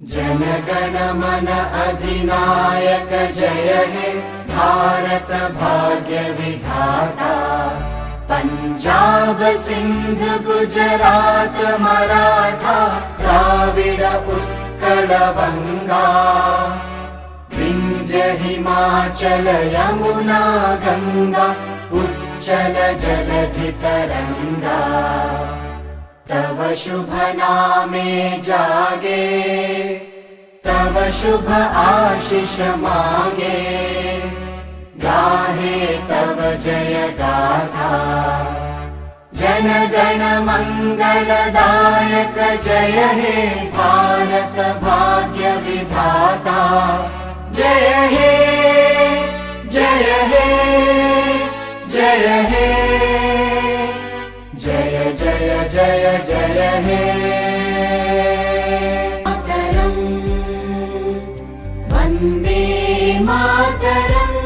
जनगण मन अधिनायक जय हे भारत भाग्य विधाता। पंजाब सिंध गुजरात मराठा द्राविड उत्कल बंगा। विंध्य हिमाचल यमुना गंगा उच्चल जलधि तरंगा। तव शुभ नामे जागे तव शुभ आशीष मागे। गाहे तव जय गाथा जनगण मंगलदायक जय हे भारत भाग्य विधाता। जय हे जय हे जय हे जय जय जय जय हे। मातरम् वन्दे मातरम्।